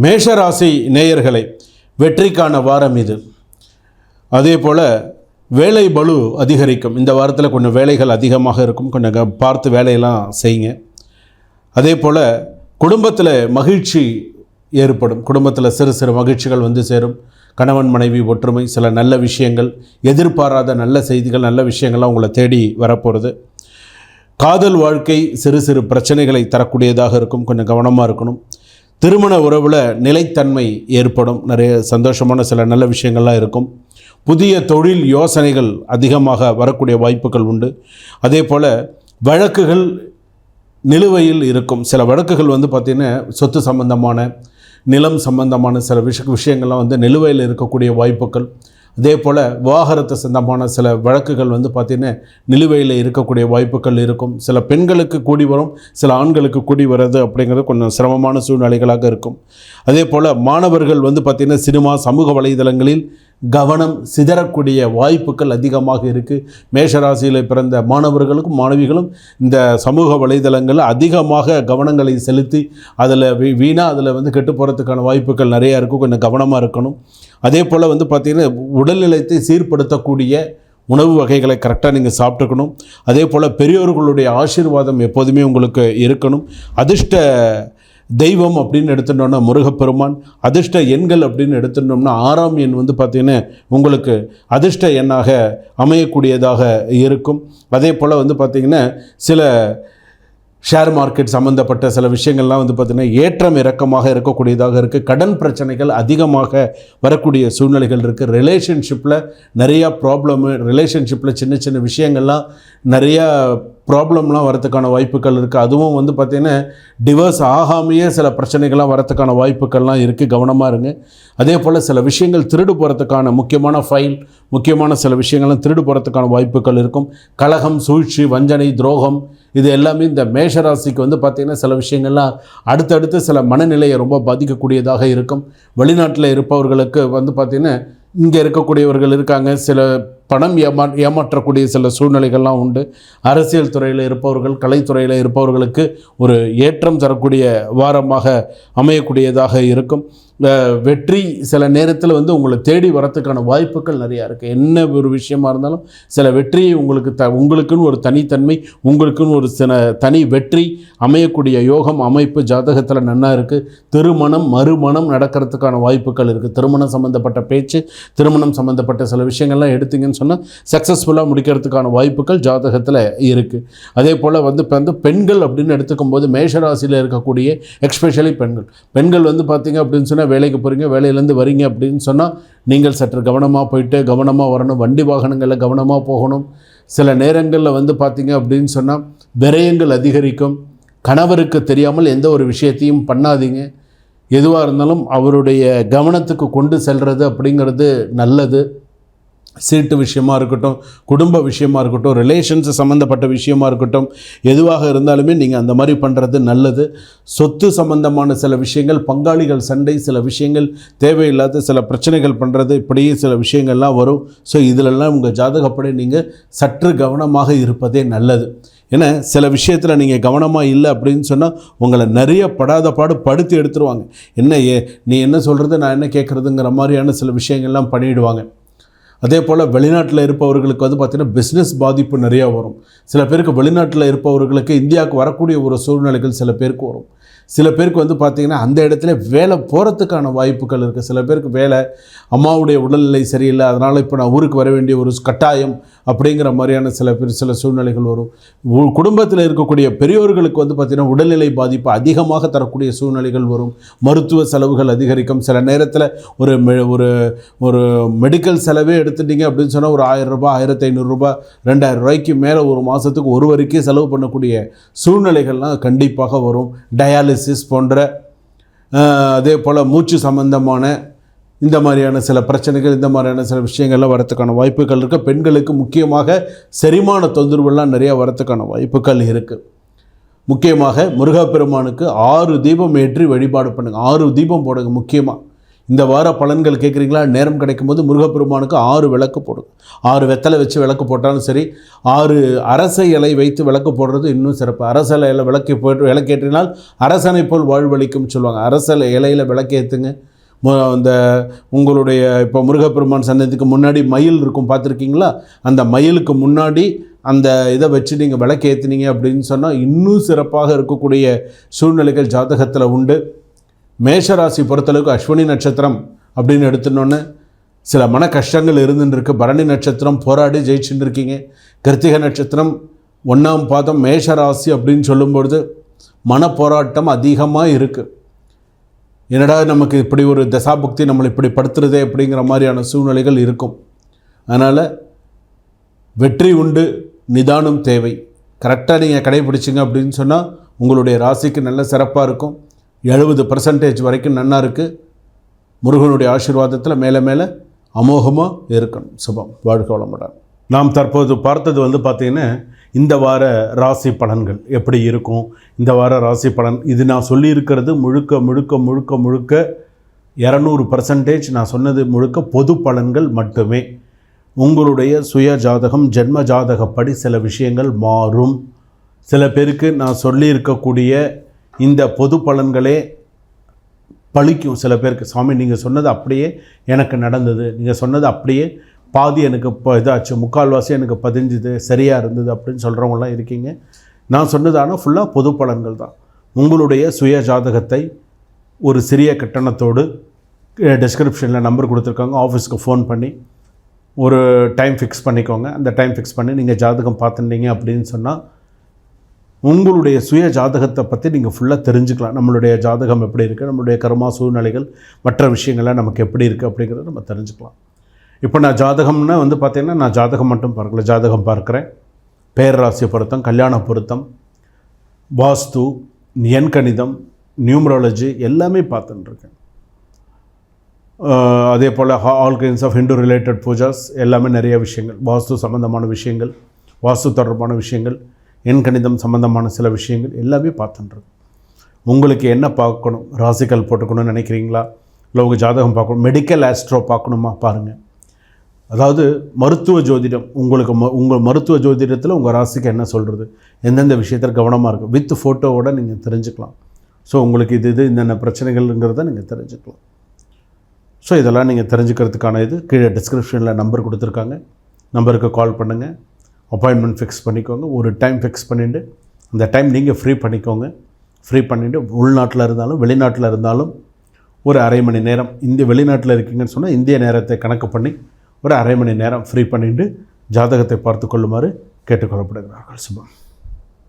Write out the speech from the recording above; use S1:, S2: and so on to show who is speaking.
S1: மேஷராசி நேயர்களை வெற்றிக்கான வாரம் இது. அதே போல் வேலை பளு அதிகரிக்கும். இந்த வாரத்தில் கொஞ்சம் வேலைகள் அதிகமாக இருக்கும். கொஞ்சம் பார்த்து வேலையெல்லாம் செய்யுங்க. அதே போல் குடும்பத்தில் மகிழ்ச்சி ஏற்படும். குடும்பத்தில் சிறு சிறு மகிழ்ச்சிகள் வந்து சேரும். கணவன் மனைவி ஒற்றுமை, சில நல்ல விஷயங்கள், எதிர்பாராத நல்ல செய்திகள், நல்ல விஷயங்கள்லாம் உங்களை தேடி வரப்போகிறது. காதல் வாழ்க்கை சிறு சிறு பிரச்சனைகளை தரக்கூடியதாக இருக்கும். கொஞ்சம் கவனமாக இருக்கணும். திருமண உறவில் நிலைத்தன்மை ஏற்படும். நிறைய சந்தோஷமான சில நல்ல விஷயங்கள்லாம் இருக்கும். புதிய தொழில் யோசனைகள் அதிகமாக வரக்கூடிய வாய்ப்புகள் உண்டு. அதே போல் வழக்குகள் நிலுவையில் இருக்கும். சில வழக்குகள் வந்து பார்த்திங்கன்னா சொத்து சம்பந்தமான, நிலம் சம்பந்தமான சில விஷயங்கள்லாம் வந்து நிலுவையில் இருக்கக்கூடிய வாய்ப்புகள். அதே போல் விவாகரத்து சம்பந்தமான சில வழக்குகள் வந்து பார்த்திங்கன்னா நிலுவையில் இருக்கக்கூடிய வாய்ப்புகள் இருக்கும். சில பெண்களுக்கு கூடி வரும், சில ஆண்களுக்கு கூடி வர்றது அப்படிங்கிறது கொஞ்சம் சிரமமான சூழ்நிலைகளாக இருக்கும். அதே போல் மாணவர்கள் வந்து பார்த்திங்கன்னா சினிமா, சமூக வலைதளங்களில் கவனம் சிதறக்கூடிய வாய்ப்புகள் அதிகமாக இருக்குது. மேஷராசியில் பிறந்த மாணவர்களுக்கும் மாணவிகளும் இந்த சமூக வலைதளங்களில் அதிகமாக கவனங்களை செலுத்தி அதில் வீணாக அதில் வந்து கெட்டு போகிறதுக்கான வாய்ப்புகள் நிறையா இருக்கும். கொஞ்சம் கவனமாக இருக்கணும். அதே போல் வந்து பார்த்திங்கன்னா உடல்நிலையத்தை சீர்படுத்தக்கூடிய உணவு வகைகளை கரெக்டாக நீங்கள் சாப்பிட்டுக்கணும். அதே போல் பெரியோர்களுடைய ஆசீர்வாதம் எப்போதுமே உங்களுக்கு இருக்கணும். அதிர்ஷ்ட தெய்வம் அப்படின்னு எடுத்துட்டோம்னா முருகப்பெருமான். அதிர்ஷ்ட எண்கள் அப்படின்னு எடுத்துட்டோம்னா 6ஆம் எண் வந்து பார்த்திங்கன்னா உங்களுக்கு அதிர்ஷ்ட எண்ணாக அமையக்கூடியதாக இருக்கும். அதே போல் வந்து பார்த்திங்கன்னா சில ஷேர் மார்க்கெட் சம்மந்தப்பட்ட சில விஷயங்கள்லாம் வந்து பார்த்திங்கன்னா ஏற்றம் இறக்கமாக இருக்கக்கூடியதாக இருக்குது. கடன் பிரச்சனைகள் அதிகமாக வரக்கூடிய சூழ்நிலைகள் இருக்குது. ரிலேஷன்ஷிப்பில் நிறையா ப்ராப்ளமு, ரிலேஷன்ஷிப்பில் சின்ன சின்ன விஷயங்கள்லாம் நிறையா ப்ராப்ளம்லாம் வரத்துக்கான வாய்ப்புகள் இருக்குது. அதுவும் வந்து பார்த்திங்கன்னா டிவோர்ஸ் ஆகாமையே சில பிரச்சனைகள்லாம் வரத்துக்கான வாய்ப்புகள்லாம் இருக்குது. கவனமாக இருங்க. அதே போல் சில விஷயங்கள் திருடு போகிறதுக்கான முக்கியமான ஃபைல், முக்கியமான சில விஷயங்கள்லாம் திருடு போகிறதுக்கான வாய்ப்புகள் இருக்கும். கலகம், சூழ்ச்சி, வஞ்சனை, துரோகம், இது எல்லாமே இந்த மேஷராசிக்கு வந்து பார்த்திங்கன்னா சில விஷயங்கள்லாம் அடுத்தடுத்து சில மனநிலையை ரொம்ப பாதிக்கக்கூடியதாக இருக்கும். வெளிநாட்டில் இருப்பவர்களுக்கு வந்து பார்த்திங்கன்னா இங்கே இருக்கக்கூடியவர்கள் இருக்காங்க. சில பணம் ஏமாற்றக்கூடிய சில சூழ்நிலைகள்லாம் உண்டு. அரசியல் துறையில் இருப்பவர்கள், கலைத்துறையில் இருப்பவர்களுக்கு ஒரு ஏற்றம் தரக்கூடிய வாரமாக அமையக்கூடியதாக இருக்கும். வெற்றி சில நேரத்தில் வந்து உங்களை தேடி வரத்துக்கான வாய்ப்புகள் நிறையா இருக்குது. என்ன ஒரு விஷயமா இருந்தாலும் சில வெற்றியை உங்களுக்குன்னு ஒரு தனித்தன்மை, உங்களுக்குன்னு ஒரு சில தனி வெற்றி அமையக்கூடிய யோகம் அமைப்பு ஜாதகத்தில் நன்னா இருக்குது. திருமணம், மறுமணம் நடக்கிறதுக்கான வாய்ப்புகள் இருக்குது. திருமணம் சம்மந்தப்பட்ட பேச்சு, திருமணம் சம்மந்தப்பட்ட சில விஷயங்கள்லாம் எடுத்தீங்கன்னு சொன்னால் சக்ஸஸ்ஃபுல்லாக முடிக்கிறதுக்கான வாய்ப்புகள் ஜாதகத்தில் இருக்குது. அதே போல் வந்து பெண்கள் அப்படின்னு எடுத்துக்கும் போது மேஷராசியில் இருக்கக்கூடிய எக்ஸ்பெஷலி பெண்கள் வந்து பார்த்திங்க அப்படின்னு சொன்னால் வேலைக்கு போகிறீங்க, வேலையிலேருந்து வரீங்க அப்படின்னு சொன்னால் நீங்கள் சற்று கவனமாக போயிட்டு கவனமாக வரணும். வண்டி வாகனங்களில் கவனமாக போகணும். சில நேரங்களில் வந்து பார்த்திங்க அப்படின்னு சொன்னால் விரயங்கள் அதிகரிக்கும். கணவருக்கு தெரியாமல் எந்த ஒரு விஷயத்தையும் பண்ணாதீங்க. எதுவாக இருந்தாலும் அவருடைய கவனத்துக்கு கொண்டு செல்வது அப்படிங்கிறது நல்லது. சீட்டு விஷயமாக இருக்கட்டும், குடும்ப விஷயமாக இருக்கட்டும், ரிலேஷன்ஸ் சம்மந்தப்பட்ட விஷயமாக இருக்கட்டும், எதுவாக இருந்தாலுமே நீங்கள் அந்த மாதிரி பண்ணுறது நல்லது. சொத்து சம்மந்தமான சில விஷயங்கள், பங்காளிகள் சண்டை, சில விஷயங்கள் தேவையில்லாத சில பிரச்சனைகள் பண்ணுறது, இப்படியே சில விஷயங்கள்லாம் வரும். ஸோ இதிலெல்லாம் உங்கள் ஜாதகப்படி நீங்கள் சற்று கவனமாக இருப்பதே நல்லது. ஏன்னா சில விஷயத்தில் நீங்கள் கவனமாக இல்லை அப்படின்னு சொன்னால் உங்களை நிறைய படாத பாடு படுத்தி எடுத்துருவாங்க. நீ என்ன சொல்கிறது, நான் என்ன கேட்குறதுங்கிற மாதிரியான சில விஷயங்கள்லாம் பண்ணிவிடுவாங்க. அதே போல் வெளிநாட்டில் இருப்பவர்களுக்கு வந்து பார்த்திங்கன்னா பிஸ்னஸ் பாதிப்பு நிறையா வரும். சில பேருக்கு வெளிநாட்டில் இருப்பவர்களுக்கு இந்தியாவுக்கு வரக்கூடிய ஒரு சூழ்நிலைகள் சில பேருக்கு வரும். சில பேருக்கு வந்து பார்த்திங்கன்னா அந்த இடத்துல வேலை போகிறதுக்கான வாய்ப்புகள் இருக்குது. சில பேருக்கு வேலை, அம்மாவுடைய உடல்நிலை சரியில்லை, அதனால் இப்போ நான் ஊருக்கு வர வேண்டிய ஒரு கட்டாயம் அப்படிங்கிற மாதிரியான சில சூழ்நிலைகள் வரும். குடும்பத்தில் இருக்கக்கூடிய பெரியோர்களுக்கு வந்து பார்த்திங்கன்னா உடல்நிலை பாதிப்பு அதிகமாக தரக்கூடிய சூழ்நிலைகள் வரும். மருத்துவ செலவுகள் அதிகரிக்கும். சில நேரத்தில் ஒரு மெடிக்கல் செலவே எடுத்துட்டிங்க அப்படின்னு சொன்னால் ஒரு 1000 ரூபாய், 1500 ரூபாய், 2000 ரூபாய்க்கு மேலே ஒரு மாதத்துக்கு ஒரு வரைக்கும் செலவு பண்ணக்கூடிய சூழ்நிலைகள்லாம் கண்டிப்பாக வரும். டயாலிசிஸ் போன்ற, அதே போல் மூச்சு சம்பந்தமான இந்த மாதிரியான சில பிரச்சனைகள், இந்த மாதிரியான சில விஷயங்கள்லாம் வரத்துக்கான வாய்ப்புகள் இருக்குது. பெண்களுக்கு முக்கியமாக செரிமான தொந்தரவுலாம் நிறையா வரத்துக்கான வாய்ப்புகள் இருக்குது. முக்கியமாக முருகப்பெருமானுக்கு 6 தீபம் ஏற்றி வழிபாடு பண்ணுங்கள். 6 தீபம் போடுங்க. முக்கியமாக இந்த வார பலன்கள் கேட்குறீங்களா? நேரம் கிடைக்கும் போது முருகப்பெருமானுக்கு 6 விளக்கு போடுங்க. 6 வெத்தலை வச்சு விளக்கு போட்டாலும் சரி, 6 அரச இலை வைத்து விளக்கு போடுறது இன்னும் சிறப்பு. அரச இலையில் விளக்கு போட்டு விளக்கேற்றினால் அரசனை போல் வாழ்வளிக்கும்னு சொல்லுவாங்க. அரச இலையில் விளக்கேற்றுங்க. அந்த உங்களுடைய இப்போ முருகப்பெருமான் சன்னதிக்கு முன்னாடி மயில் இருக்கும், பார்த்துருக்கீங்களா? அந்த மயிலுக்கு முன்னாடி அந்த இதை வச்சு நீங்கள் விளக்கு ஏற்றுனீங்க அப்படின்னு சொன்னால் இன்னும் சிறப்பாக இருக்கக்கூடிய சூழ்நிலைகள் ஜாதகத்தில் உண்டு. மேஷராசி பொறுத்தளவுக்கு அஸ்வினி நட்சத்திரம் அப்படின்னு எடுத்துனோன்னு சில மன கஷ்டங்கள் இருந்துருக்கு. பரணி நட்சத்திரம் போராடி ஜெயிச்சுட்டு இருக்கீங்க. கிருத்திகை நட்சத்திரம் 1ஆம் பாதம் மேஷராசி அப்படின்னு சொல்லும்பொழுது மன போராட்டம் அதிகமாக இருக்குது. என்னடா நமக்கு இப்படி ஒரு தசாபுக்தி நம்மளை இப்படி படுத்துறதே அப்படிங்கிற மாதிரியான சூழ்நிலைகள் இருக்கும். அதனால் வெற்றி உண்டு, நிதானம் தேவை. கரெக்டாக நீங்கள் கடைபிடிச்சிங்க அப்படின்னு சொன்னால் உங்களுடைய ராசிக்கு நல்ல சிறப்பாக இருக்கும். 70% வரைக்கும் நன்னா இருக்குது. முருகனுடைய ஆசீர்வாதத்தில் மேலே மேலே அமோகமாக இருக்கணும். சுபம். வாழ்க வளமுடன். நாம் தற்போது பார்த்தது பார்த்திங்கன்னா இந்த வார ராசி பலன்கள் எப்படி இருக்கும். இந்த வார ராசி பலன் இது நான் சொல்லியிருக்கிறது முழுக்க முழுக்க முழுக்க முழுக்க 200% நான் சொன்னது முழுக்க பொது பலன்கள் மட்டுமே. உங்களுடைய சுய ஜாதகம் ஜென்ம ஜாதகப்படி சில விஷயங்கள் மாறும். சில பேருக்கு நான் சொல்லியிருக்கக்கூடிய இந்த பொது பலன்களே பழிக்கும். சில பேருக்கு சாமி நீங்கள் சொன்னது அப்படியே எனக்கு நடந்தது, நீங்கள் சொன்னது அப்படியே பாதி எனக்கு இப்போ இதாச்சு, முக்கால்வாசி எனக்கு பதிஞ்சுது, சரியாக இருந்தது அப்படின்னு சொல்கிறவங்களாம் இருக்கீங்க. நான் சொன்னதான ஃபுல்லாக பொது பலன்கள் தான். உங்களுடைய சுய ஜாதகத்தை ஒரு சிறிய கட்டணத்தோடு டிஸ்கிரிப்ஷனில் நம்பர் கொடுத்துருக்காங்க, ஆஃபீஸ்க்கு ஃபோன் பண்ணி ஒரு டைம் ஃபிக்ஸ் பண்ணிக்கோங்க. அந்த டைம் ஃபிக்ஸ் பண்ணி நீங்கள் ஜாதகம் பார்த்துட்டீங்க அப்படின்னு சொன்னால் உங்களுடைய சுய ஜாதகத்தை பற்றி நீங்கள் ஃபுல்லாக தெரிஞ்சுக்கலாம். நம்மளுடைய ஜாதகம் எப்படி இருக்குது, நம்மளுடைய கர்மா சூழ்நிலைகள் மற்ற விஷயங்கள்லாம் நமக்கு எப்படி இருக்குது அப்படிங்கிறத நம்ம தெரிஞ்சுக்கலாம். இப்போ நான் ஜாதகம்னா பார்த்திங்கன்னா நான் ஜாதகம் மட்டும் பார்க்கல, ஜாதகம் பார்க்குறேன், பேர் ராசி பொருத்தம், கல்யாண பொருத்தம், வாஸ்து, எண்கணிதம், நியூமராலஜி எல்லாமே பார்த்துட்டுருக்கேன். அதே போல் all kinds of Hindu related pujas எல்லாமே நிறைய விஷயங்கள், வாஸ்து சம்மந்தமான விஷயங்கள், வாஸ்து தொடர்பான விஷயங்கள், எண்கணிதம் சம்மந்தமான சில விஷயங்கள் எல்லாமே பார்த்துட்டுருக்கேன். உங்களுக்கு என்ன பார்க்கணும், ராசிக்கல் போட்டுக்கணும்னு நினைக்கிறீங்களா? இல்லை உங்கள் ஜாதகம் பார்க்கணும், மெடிக்கல் ஆஸ்ட்ரோ பார்க்கணுமா பாருங்கள். அதாவது மருத்துவ ஜோதிடம், உங்கள் மருத்துவ ஜோதிடத்தில் உங்கள் ராசிக்கு என்ன சொல்கிறது, எந்தெந்த விஷயத்தில் கவனமாக இருக்குது வித் ஃபோட்டோவோடு நீங்கள் தெரிஞ்சுக்கலாம். ஸோ உங்களுக்கு இது என்னென்ன பிரச்சனைகள்ங்கிறத நீங்கள் தெரிஞ்சுக்கலாம். ஸோ இதெல்லாம் நீங்கள் தெரிஞ்சுக்கிறதுக்கான இது கீழே டிஸ்கிரிப்ஷனில் நம்பர் கொடுத்துருக்காங்க. நம்பருக்கு கால் பண்ணுங்கள், அப்பாயின்மெண்ட் ஃபிக்ஸ் பண்ணிக்கோங்க. ஒரு டைம் ஃபிக்ஸ் பண்ணிவிட்டு அந்த டைம் நீங்கள் ஃப்ரீ பண்ணிக்கோங்க. ஃப்ரீ பண்ணிவிட்டு உள்நாட்டில் இருந்தாலும் வெளிநாட்டில் இருந்தாலும் ஒரு அரை மணி நேரம், வெளிநாட்டில் இருக்கீங்கன்னு சொன்னால் இந்திய நேரத்தை கணக்கு பண்ணி ஒரு அரை மணி நேரம் ஃப்ரீ பண்ணிவிட்டு ஜாதகத்தை பார்த்து கொள்ளுமாறு கேட்டுக்கொள்ளப்படுகிறார்கள். சுபம்.